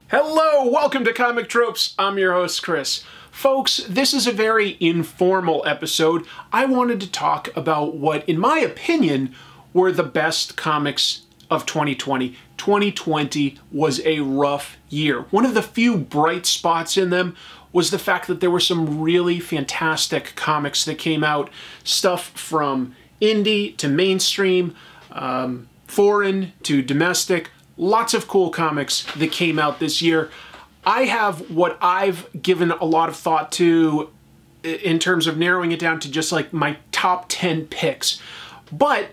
Hello, welcome to Comic Tropes. I'm your host, Chris. Folks, this is a very informal episode. I wanted to talk about what, in my opinion, were the best comics of 2020. 2020 was a rough year. One of the few bright spots in them was the fact that there were some really fantastic comics that came out. Stuff from indie to mainstream, foreign to domestic. Lots of cool comics that came out this year. I have what I've given a lot of thought to in terms of narrowing it down to just like my top 10 picks. But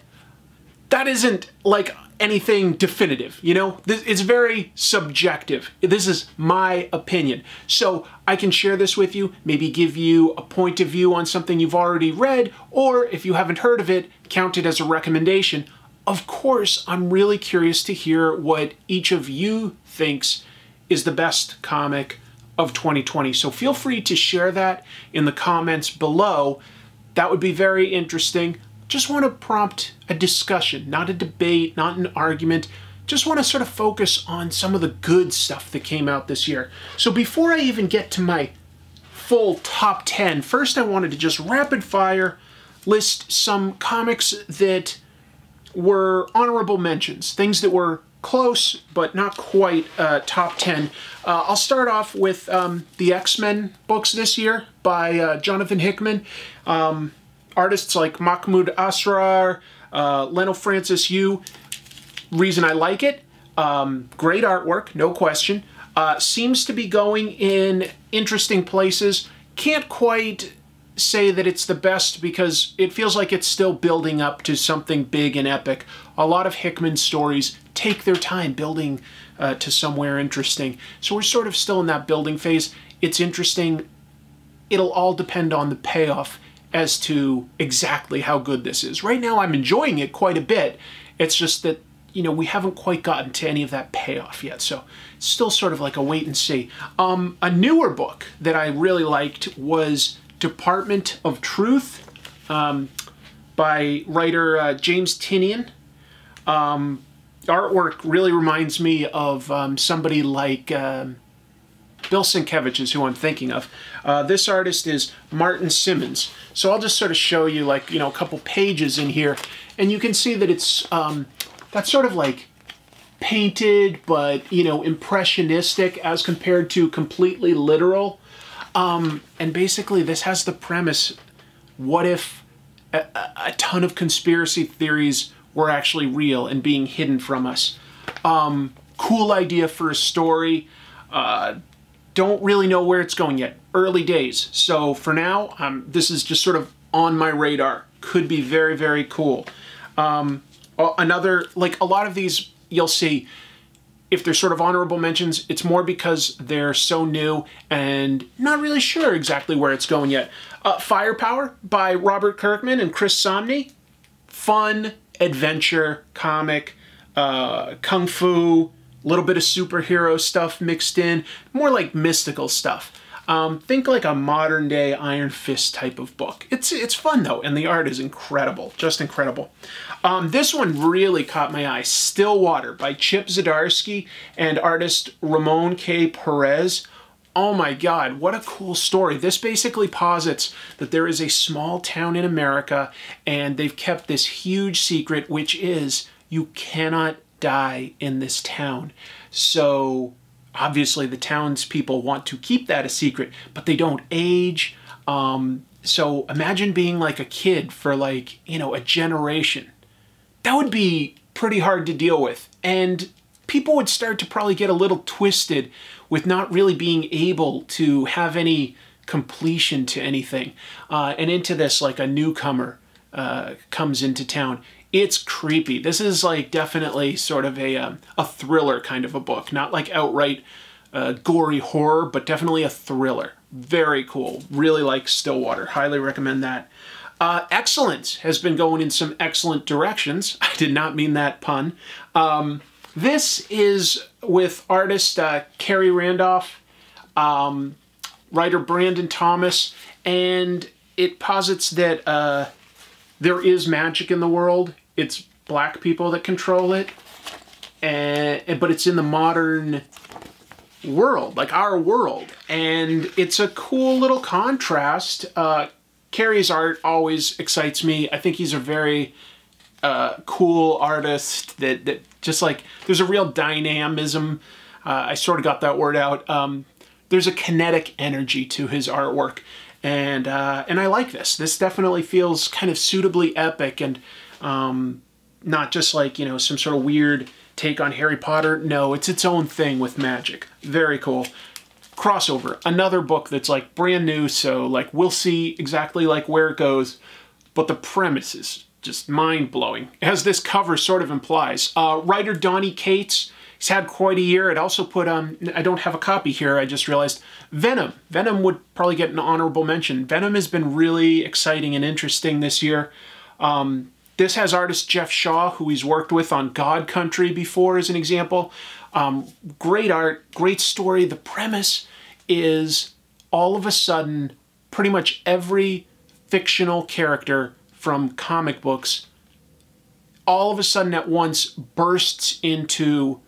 that isn't like anything definitive, you know? It's very subjective. This is my opinion. So I can share this with you, maybe give you a point of view on something you've already read, or if you haven't heard of it, count it as a recommendation. Of course, I'm really curious to hear what each of you thinks is the best comic of 2020. So feel free to share that in the comments below. That would be very interesting. Just want to prompt a discussion, not a debate, not an argument. Just want to sort of focus on some of the good stuff that came out this year. So before I even get to my full top 10, first I wanted to just rapid fire list some comics that were honorable mentions, things that were close but not quite top 10. I'll start off with the X-Men books this year by Jonathan Hickman. Artists like Mahmoud Asrar, Leinil Francis Yu. Reason I like it, great artwork, no question. Seems to be going in interesting places. Can't quite say that it's the best because it feels like it's still building up to something big and epic. A lot of Hickman stories take their time building to somewhere interesting. So we're sort of still in that building phase. It's interesting. It'll all depend on the payoff as to exactly how good this is. Right now I'm enjoying it quite a bit. It's just that, you know, we haven't quite gotten to any of that payoff yet. So it's still sort of like a wait and see. A newer book that I really liked was Department of Truth by writer James Tynion. Artwork really reminds me of somebody like Bill Sienkiewicz is who I'm thinking of. This artist is Martin Simmons. So I'll just sort of show you like, you know, a couple pages in here and you can see that it's that's sort of like painted but, you know, impressionistic as compared to completely literal. And basically this has the premise, what if a ton of conspiracy theories were actually real and being hidden from us? Cool idea for a story. Don't really know where it's going yet. Early days. So for now, this is just sort of on my radar. Could be very, very cool. Another, like a lot of these you'll see, if they're sort of honorable mentions, it's more because they're so new and not really sure exactly where it's going yet. Firepower by Robert Kirkman and Chris Samnee. Fun adventure comic, kung fu, a little bit of superhero stuff mixed in, more like mystical stuff. Think like a modern day Iron Fist type of book. It's fun though, and the art is incredible, just incredible. This one really caught my eye. Stillwater by Chip Zdarsky and artist Ramon K. Perez. Oh my God, what a cool story. This basically posits that there is a small town in America and they've kept this huge secret, which is you cannot die in this town. So obviously the townspeople want to keep that a secret, but they don't age. So imagine being like a kid for like, you know, a generation. That would be pretty hard to deal with. And people would start to probably get a little twisted with not really being able to have any completion to anything. And into this, like a newcomer comes into town. It's creepy. This is like definitely sort of a thriller kind of a book. Not like outright gory horror, but definitely a thriller. Very cool. Really like Stillwater. Highly recommend that. Excellence has been going in some excellent directions. I did not mean that pun. This is with artist Carrie Randolph, writer Brandon Thomas, and it posits that there is magic in the world. It's black people that control it, but it's in the modern world, like our world. And it's a cool little contrast. Cary's art always excites me. I think he's a very cool artist that just like, there's a real dynamism. I sort of got that word out. There's a kinetic energy to his artwork. And I like this. This definitely feels kind of suitably epic and not just like, you know, some sort of weird take on Harry Potter. No, it's its own thing with magic. Very cool. Crossover, another book that's like brand new, so like we'll see exactly like where it goes, but the premise is just mind-blowing, as this cover sort of implies. Writer Donny Cates, he's had quite a year. It also put, I don't have a copy here, I just realized, Venom. Venom would probably get an honorable mention. Venom has been really exciting and interesting this year. This has artist Jeff Shaw, who he's worked with on God Country before, as an example. Great art, great story. The premise is all of a sudden, pretty much every fictional character from comic books, all of a sudden at once bursts into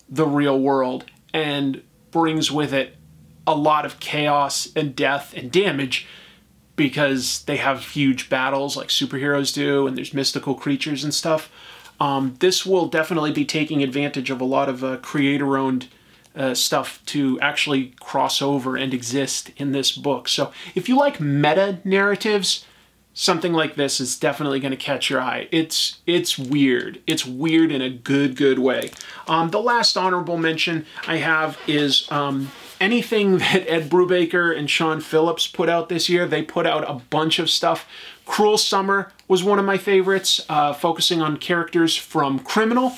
the real world and brings with it a lot of chaos and death and damage, because they have huge battles like superheroes do, and there's mystical creatures and stuff. This will definitely be taking advantage of a lot of creator-owned stuff to actually cross over and exist in this book. So if you like meta-narratives, something like this is definitely going to catch your eye. It's weird. It's weird in a good way. The last honorable mention I have is anything that Ed Brubaker and Sean Phillips put out this year. They put out a bunch of stuff. Cruel Summer was one of my favorites, focusing on characters from Criminal.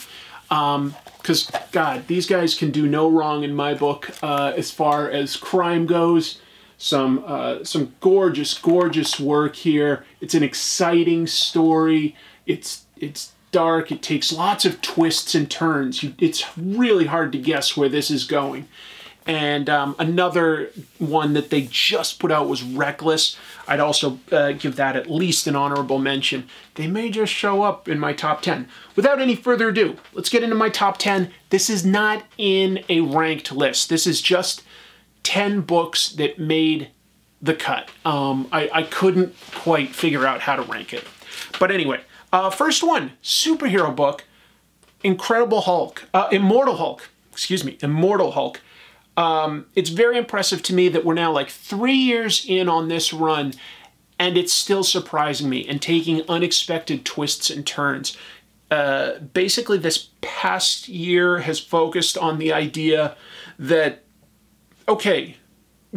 Because, God, these guys can do no wrong in my book as far as crime goes. Some gorgeous work here. It's an exciting story. It's dark. It takes lots of twists and turns. It's really hard to guess where this is going. And another one that they just put out was Reckless. I'd also give that at least an honorable mention. They may just show up in my top 10. Without any further ado, let's get into my top 10. This is not in a ranked list. This is just 10 books that made the cut. I couldn't quite figure out how to rank it. But anyway, first one, superhero book, Immortal Hulk. It's very impressive to me that we're now like 3 years in on this run, and it's still surprising me and taking unexpected twists and turns. Basically, this past year has focused on the idea that, okay,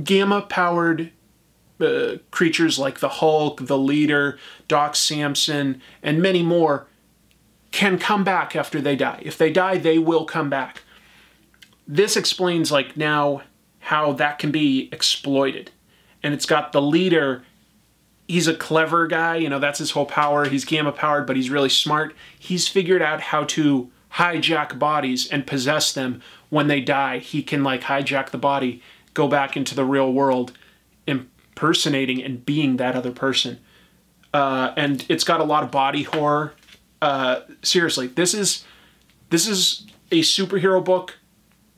gamma-powered creatures like the Hulk, the Leader, Doc Samson, and many more can come back after they die. If they die, they will come back. This explains, like, now how that can be exploited. And it's got the Leader. He's a clever guy, you know, that's his whole power. He's gamma-powered, but he's really smart. He's figured out how to hijack bodies and possess them when they die. He can, like, hijack the body, go back into the real world, impersonating and being that other person. And it's got a lot of body horror. Seriously, this is a superhero book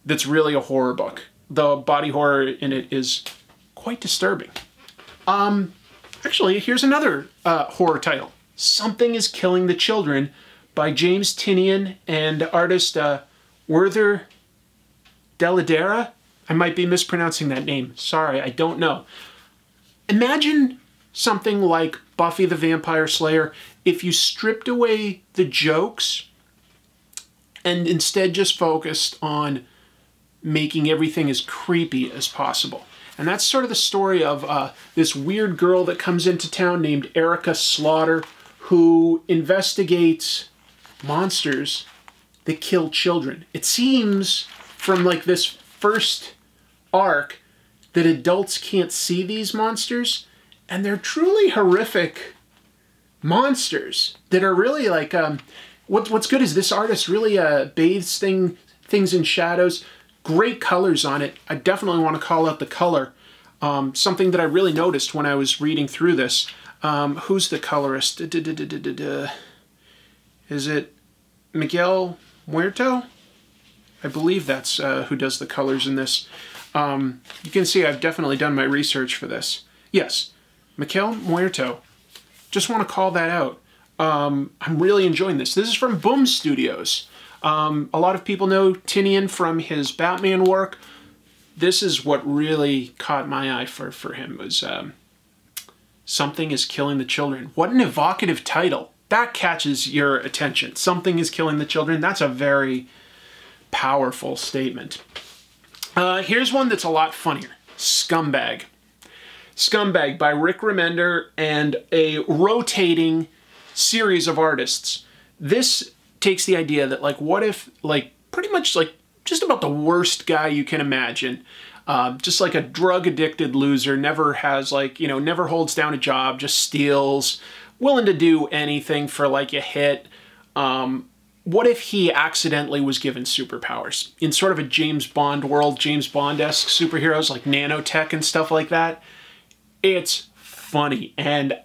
that's really a horror book. The body horror in it is quite disturbing. Actually, here's another horror title. Something is Killing the Children by James Tynion and artist Werther Dell'Edera. I might be mispronouncing that name. Sorry, I don't know. Imagine something like Buffy the Vampire Slayer if you stripped away the jokes and instead just focused on making everything as creepy as possible. And that's sort of the story of this weird girl that comes into town named Erica Slaughter, who investigates monsters that kill children. It seems from like this first arc that adults can't see these monsters, and they're truly horrific monsters that are really like, what's good is this artist really bathes things in shadows. Great colors on it. I definitely want to call out the color. Something that I really noticed when I was reading through this. Who's the colorist? Is it Miguel Muerto? I believe that's who does the colors in this. You can see I've definitely done my research for this. Yes, Miquel Muerto. Just want to call that out. I'm really enjoying this. This is from Boom Studios. A lot of people know Tynion from his Batman work. This is what really caught my eye for him was Something is Killing the Children. What an evocative title. That catches your attention. Something is Killing the Children. That's a very powerful statement. Here's one that's a lot funnier. Scumbag. Scumbag by Rick Remender and a rotating series of artists. This takes the idea that, like, what if, like, pretty much, like, just about the worst guy you can imagine, just like a drug-addicted loser, never has, like, you know, never holds down a job, just steals, willing to do anything for, like, a hit. What if he accidentally was given superpowers? In sort of a James Bond world, James Bond-esque superheroes like nanotech and stuff like that. It's funny, and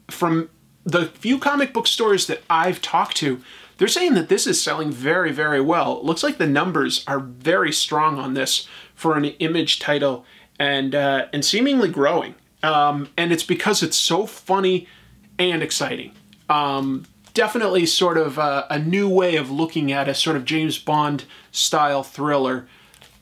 from the few comic book stores that I've talked to, they're saying that this is selling very, very well. It looks like the numbers are very strong on this for an Image title, and seemingly growing. And it's because it's so funny and exciting. Definitely sort of a new way of looking at a sort of James Bond style thriller.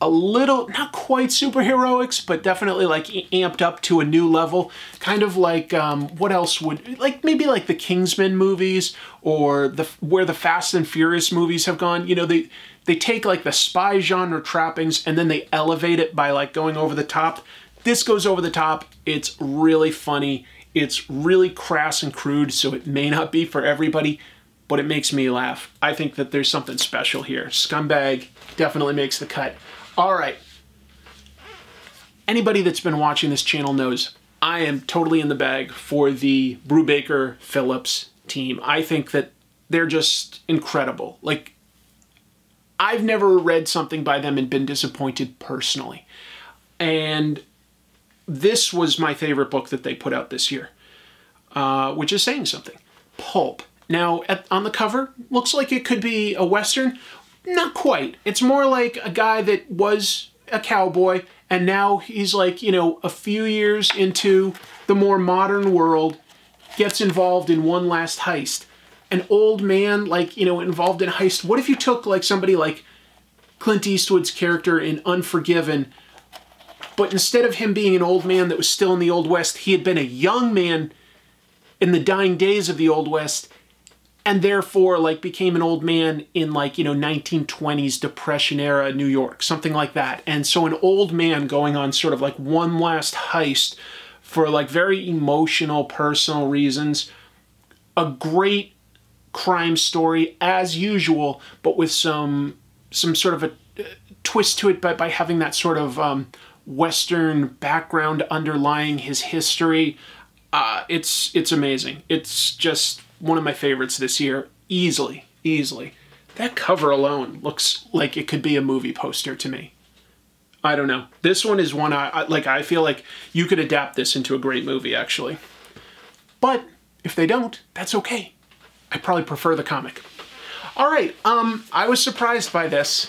A little, not quite superheroics, but definitely like amped up to a new level. Kind of like, what else would, like maybe like the Kingsman movies or where the Fast and Furious movies have gone. You know, they take like the spy genre trappings and then they elevate it by like going over the top. This goes over the top. It's really funny. It's really crass and crude, so it may not be for everybody, but it makes me laugh. I think that there's something special here. Scumbag definitely makes the cut. All right. Anybody that's been watching this channel knows I am totally in the bag for the Brubaker Phillips team. I think that they're just incredible. Like, I've never read something by them and been disappointed personally. And this was my favorite book that they put out this year, which is saying something. Pulp. Now, on the cover, looks like it could be a Western. Not quite. It's more like a guy that was a cowboy and now he's like, you know, a few years into the more modern world, gets involved in one last heist. An old man, like, you know, involved in a heist. What if you took like somebody like Clint Eastwood's character in Unforgiven, but instead of him being an old man that was still in the Old West, he had been a young man in the dying days of the Old West, and therefore, like, became an old man in, like, you know, 1920s Depression era New York, something like that. And so an old man going on sort of like one last heist for, like, very emotional, personal reasons. A great crime story, as usual, but with some sort of a twist to it by having that sort of Western background underlying his history. It's amazing. It's just one of my favorites this year, easily. That cover alone looks like it could be a movie poster to me. I don't know. This one is one I feel like you could adapt this into a great movie, actually. But if they don't, that's okay. I probably prefer the comic. All right, I was surprised by this.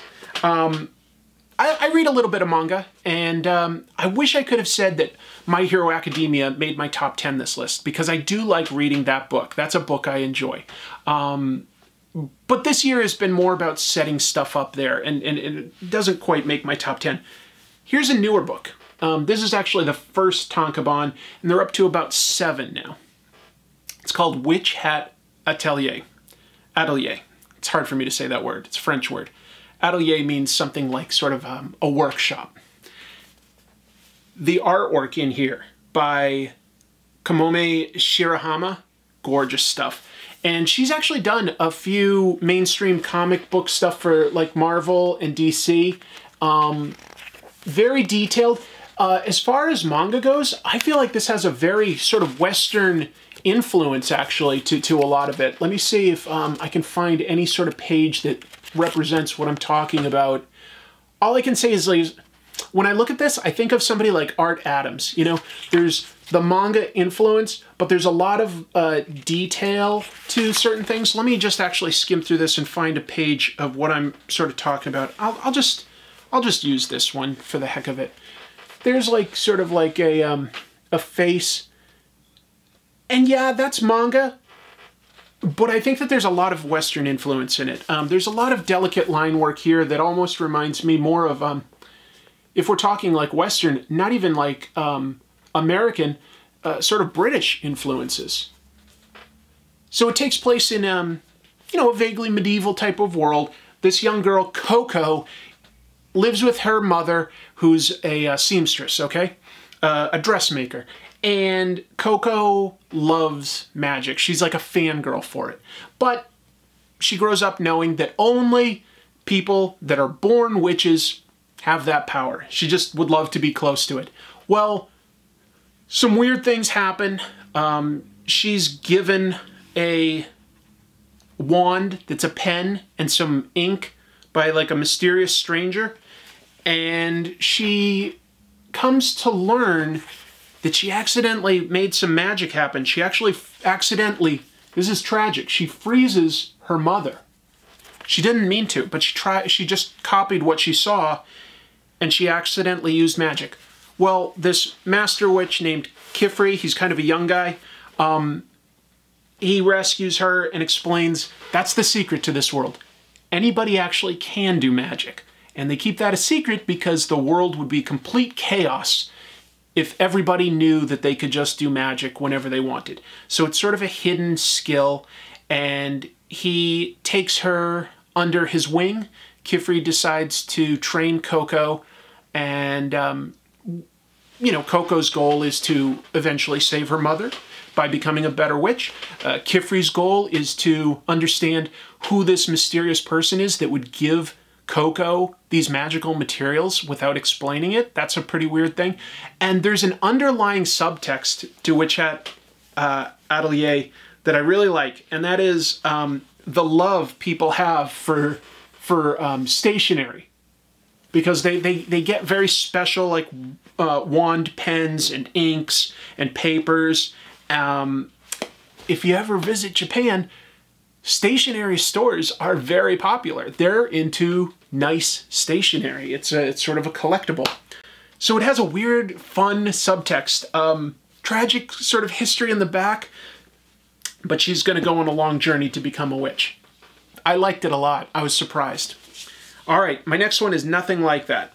I read a little bit of manga, and I wish I could have said that My Hero Academia made my top 10 this list, because I do like reading that book. That's a book I enjoy. But this year has been more about setting stuff up there, and it doesn't quite make my top 10. Here's a newer book. This is actually the first tankobon, and they're up to about 7 now. It's called Witch Hat Atelier. Atelier. It's hard for me to say that word. It's a French word. Atelier means something like sort of a workshop. The artwork in here by Kamome Shirahama, gorgeous stuff. And she's actually done a few mainstream comic book stuff for like Marvel and DC. Very detailed. As far as manga goes, I feel like this has a very sort of Western influence actually to a lot of it. Let me see if I can find any sort of page that represents what I'm talking about. All I can say is like, when I look at this, I think of somebody like Art Adams. You know, there's the manga influence, but there's a lot of detail to certain things. Let me just actually skim through this and find a page of what I'm sort of talking about. I'll just use this one for the heck of it. There's like sort of like a face, and yeah, that's manga. But I think that there's a lot of Western influence in it. There's a lot of delicate line work here that almost reminds me more of, if we're talking like Western, not even like American, sort of British influences. So it takes place in, you know, a vaguely medieval type of world. This young girl, Coco, lives with her mother, who's a seamstress, okay? A dressmaker. And Coco loves magic. She's like a fangirl for it. But she grows up knowing that only people that are born witches have that power. She just would love to be close to it. Well, some weird things happen. She's given a wand that's a pen and some ink by like a mysterious stranger. And she comes to learn that she accidentally made some magic happen. She actually accidentally, this is tragic, she freezes her mother. She didn't mean to, but she just copied what she saw, and she accidentally used magic. Well, this master witch named Kifri, he's kind of a young guy, he rescues her and explains that's the secret to this world. Anybody actually can do magic. And they keep that a secret because the world would be complete chaos if everybody knew that they could just do magic whenever they wanted. So it's sort of a hidden skill, and he takes her under his wing. Kifri decides to train Coco, and you know, Coco's goal is to eventually save her mother by becoming a better witch. Kifri's goal is to understand who this mysterious person is that would give Coco these magical materials without explaining it. That's a pretty weird thing. And there's an underlying subtext to Witch-Hat Atelier that I really like, and that is the love people have for stationery. Because they get very special, like wand pens and inks and papers. If you ever visit Japan, stationery stores are very popular. They're into nice stationery. It's sort of a collectible. So it has a weird, fun subtext. Tragic sort of history in the back, but she's going to go on a long journey to become a witch. I liked it a lot. I was surprised. All right, my next one is Nothing Like That.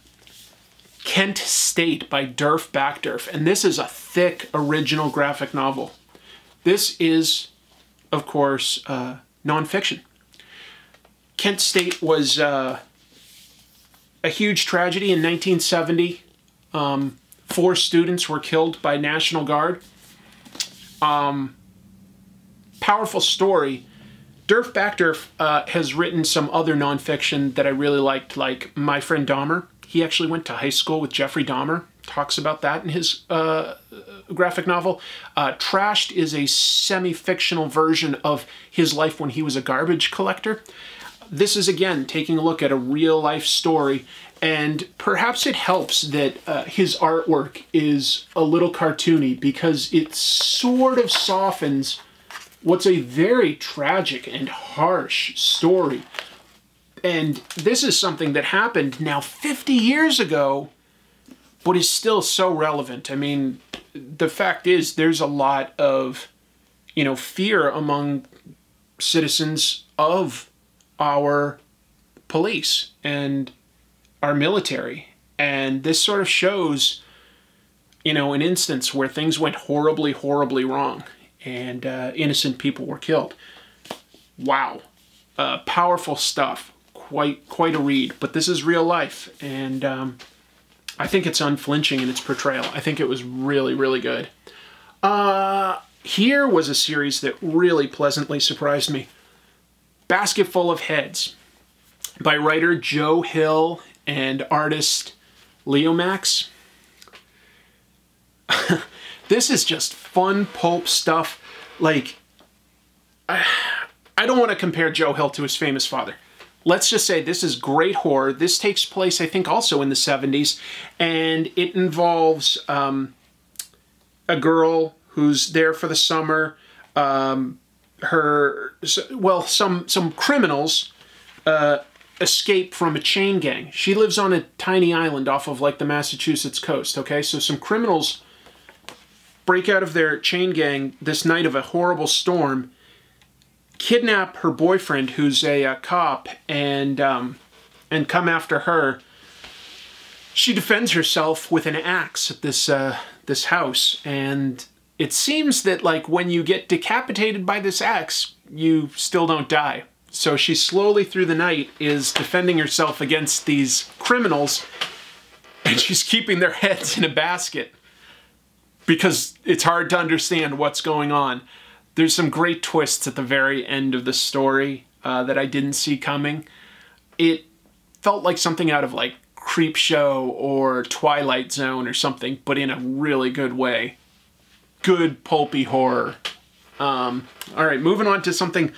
Kent State by Derf Backderf. And this is a thick original graphic novel. This is, of course, nonfiction. Kent State was a huge tragedy in 1970. 4 students were killed by National Guard. Powerful story. Derf Backderf has written some other nonfiction that I really liked, like My Friend Dahmer. He actually went to high school with Jeffrey Dahmer. Talks about that in his graphic novel. Trashed is a semi-fictional version of his life when he was a garbage collector. This is, again, taking a look at a real-life story, and perhaps it helps that his artwork is a little cartoony because it sort of softens what's a very tragic and harsh story. And this is something that happened now 50 years ago, but is still so relevant. I mean, the fact is there's a lot of, you know, fear among citizens of our police and our military. And this sort of shows, you know, an instance where things went horribly, horribly wrong and innocent people were killed. Wow. Powerful stuff. Quite a read. But this is real life. And I think it's unflinching in its portrayal. I think it was really, really good. Here was a series that really pleasantly surprised me. Basket Full of Heads by writer Joe Hill and artist Leo Max. This is just fun pulp stuff. Like, I don't want to compare Joe Hill to his famous father, let's just say this is great horror. This takes place, I think, also in the 70s, and it involves a girl who's there for the summer. Some criminals escape from a chain gang. She lives on a tiny island off of like the Massachusetts coast, okay? So some criminals break out of their chain gang this night of a horrible storm, kidnap her boyfriend, who's a cop, and come after her. She defends herself with an axe at this house, and it seems that like when you get decapitated by this axe, you still don't die. So she slowly through the night is defending herself against these criminals, and she's keeping their heads in a basket because it's hard to understand what's going on. There's some great twists at the very end of the story that I didn't see coming. It felt like something out of like Creepshow or Twilight Zone or something, but in a really good way. Good pulpy horror. All right, moving on to something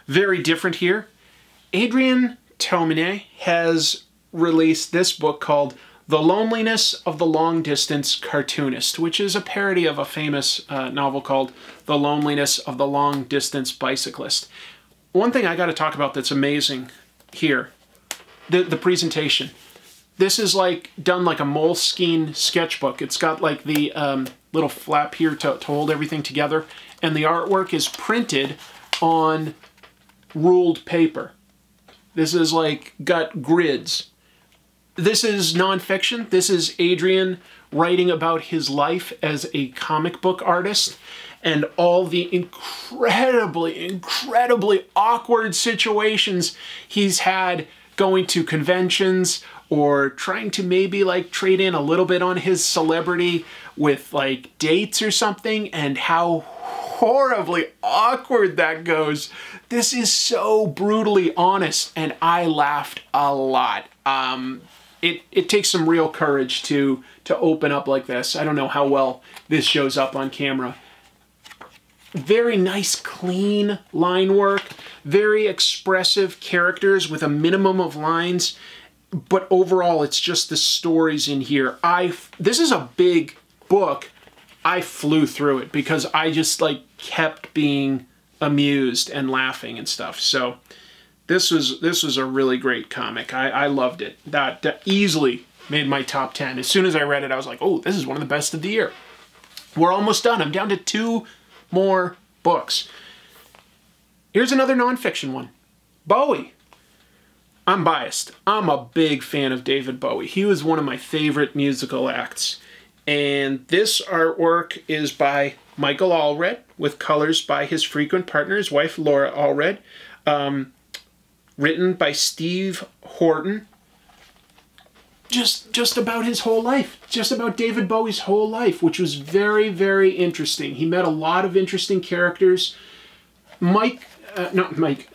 very different here. Adrian Tomine has released this book called The Loneliness of the Long Distance Cartoonist, which is a parody of a famous novel called The Loneliness of the Long Distance Bicyclist. One thing I got to talk about that's amazing here, the presentation. This is like done like a Moleskine sketchbook. It's got like the little flap here to hold everything together, and the artwork is printed on ruled paper. This is like got grids. This is nonfiction. This is Adrian writing about his life as a comic book artist and all the incredibly awkward situations he's had going to conventions or trying to maybe like trade in a little bit on his celebrity with like dates or something, and how horribly awkward that goes. This is so brutally honest, and I laughed a lot. It takes some real courage to open up like this. I don't know how well this shows up on camera. Very nice, clean line work. Very expressive characters with a minimum of lines. But overall, it's just the stories in here. This is a big book. I flew through it because I just like kept being amused and laughing and stuff. So this was a really great comic. I loved it. That easily made my top 10. As soon as I read it, I was like, oh, this is one of the best of the year. We're almost done. I'm down to 2 more books. Here's another nonfiction one. Bowie. I'm biased. I'm a big fan of David Bowie. He was one of my favorite musical acts. And this artwork is by Michael Allred, with colors by his frequent partner, his wife Laura Allred. Written by Steve Horton. Just about his whole life. Just about David Bowie's whole life, which was very, very interesting. He met a lot of interesting characters. Mike Allred's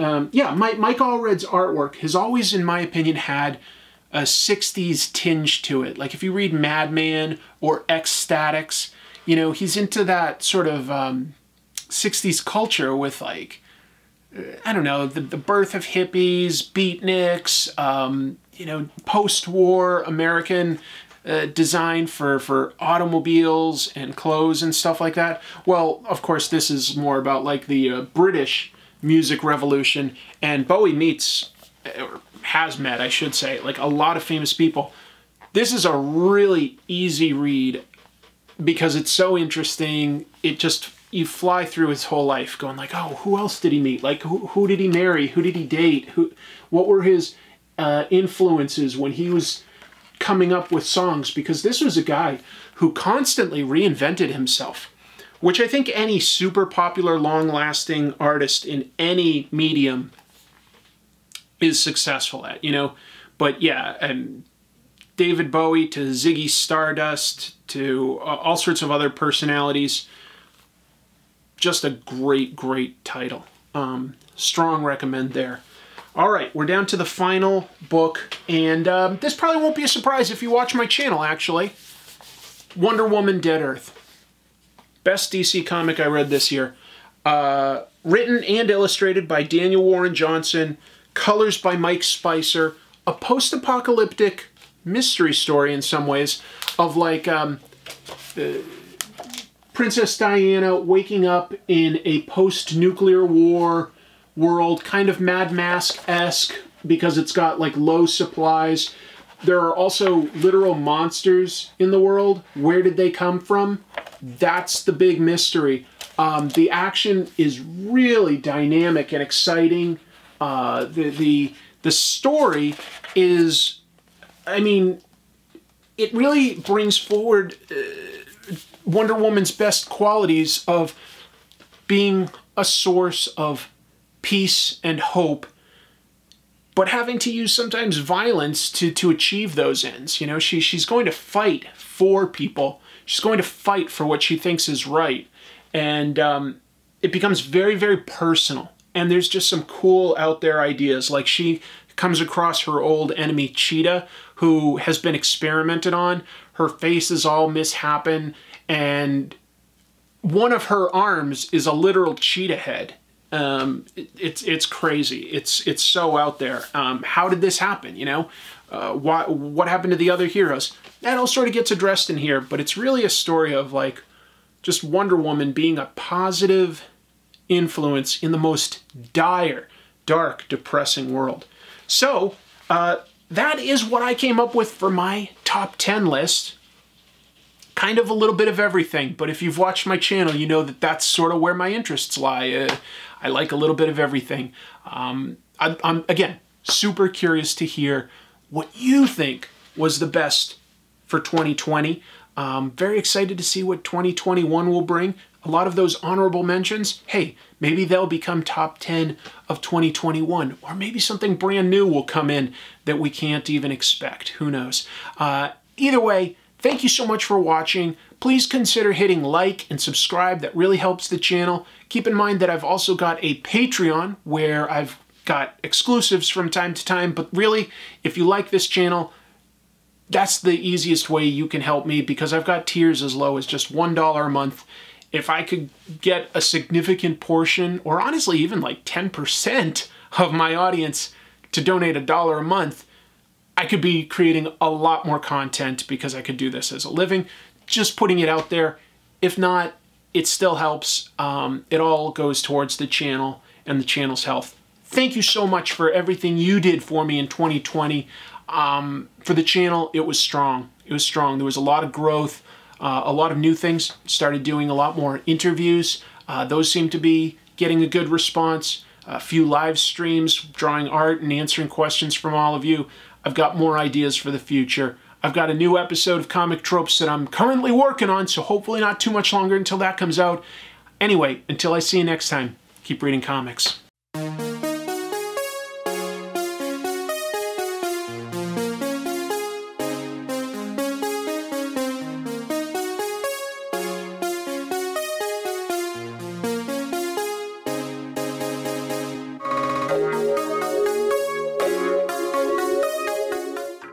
artwork has always, in my opinion, had a 60s tinge to it. Like if you read Madman or Ecstatics, you know, he's into that sort of 60s culture with like, I don't know, the birth of hippies, beatniks, you know, post-war American design for automobiles and clothes and stuff like that. Well, of course, this is more about like the British music revolution, and Bowie meets, or has met, I should say, like a lot of famous people. This is a really easy read because it's so interesting. It just, you fly through his whole life going like, oh, who else did he meet? Like, who did he marry? Who did he date? What were his influences when he was coming up with songs? Because this was a guy who constantly reinvented himself, which I think any super popular, long-lasting artist in any medium is successful at, you know? But yeah, and David Bowie to Ziggy Stardust to all sorts of other personalities. Just a great, great title. Strong recommend there. All right, we're down to the final book, and this probably won't be a surprise if you watch my channel, actually. Wonder Woman Dead Earth. Best DC comic I read this year. Written and illustrated by Daniel Warren Johnson. colors by Mike Spicer, a post-apocalyptic mystery story in some ways of like Princess Diana waking up in a post-nuclear war world, kind of Mad Mask-esque because it's got like low supplies. There are also literal monsters in the world. Where did they come from? That's the big mystery. The action is really dynamic and exciting. The story is, I mean, it really brings forward Wonder Woman's best qualities of being a source of peace and hope, but having to use sometimes violence to achieve those ends. You know, she's going to fight for people. She's going to fight for what she thinks is right. And it becomes very, very personal. And there's just some cool out there ideas. Like she comes across her old enemy Cheetah, who has been experimented on. Her face is all mishappen. And one of her arms is a literal cheetah head. It's crazy. It's so out there. How did this happen? You know, what happened to the other heroes? That all sort of gets addressed in here, but it's really a story of like just Wonder Woman being a positive influence in the most dire, dark, depressing world. So that is what I came up with for my top 10 list. Kind of a little bit of everything, but if you've watched my channel, you know that that's sort of where my interests lie. I like a little bit of everything. I'm, again, super curious to hear what you think was the best for 2020. Very excited to see what 2021 will bring. A lot of those honorable mentions, hey, maybe they'll become top 10 of 2021, or maybe something brand new will come in that we can't even expect. Who knows? Either way, thank you so much for watching. Please consider hitting like and subscribe. That really helps the channel. Keep in mind that I've also got a Patreon where I've got exclusives from time to time. But really, if you like this channel, that's the easiest way you can help me, because I've got tiers as low as just $1 a month. If I could get a significant portion, or honestly even like 10% of my audience to donate $1 a month, I could be creating a lot more content because I could do this as a living. Just putting it out there. If not, it still helps. It all goes towards the channel and the channel's health. Thank you so much for everything you did for me in 2020. For the channel, it was strong. It was strong. There was a lot of growth, a lot of new things. Started doing a lot more interviews. Those seem to be getting a good response. A few live streams, drawing art and answering questions from all of you. I've got more ideas for the future. I've got a new episode of Comic Tropes that I'm currently working on, so hopefully not too much longer until that comes out. Anyway, until I see you next time, keep reading comics.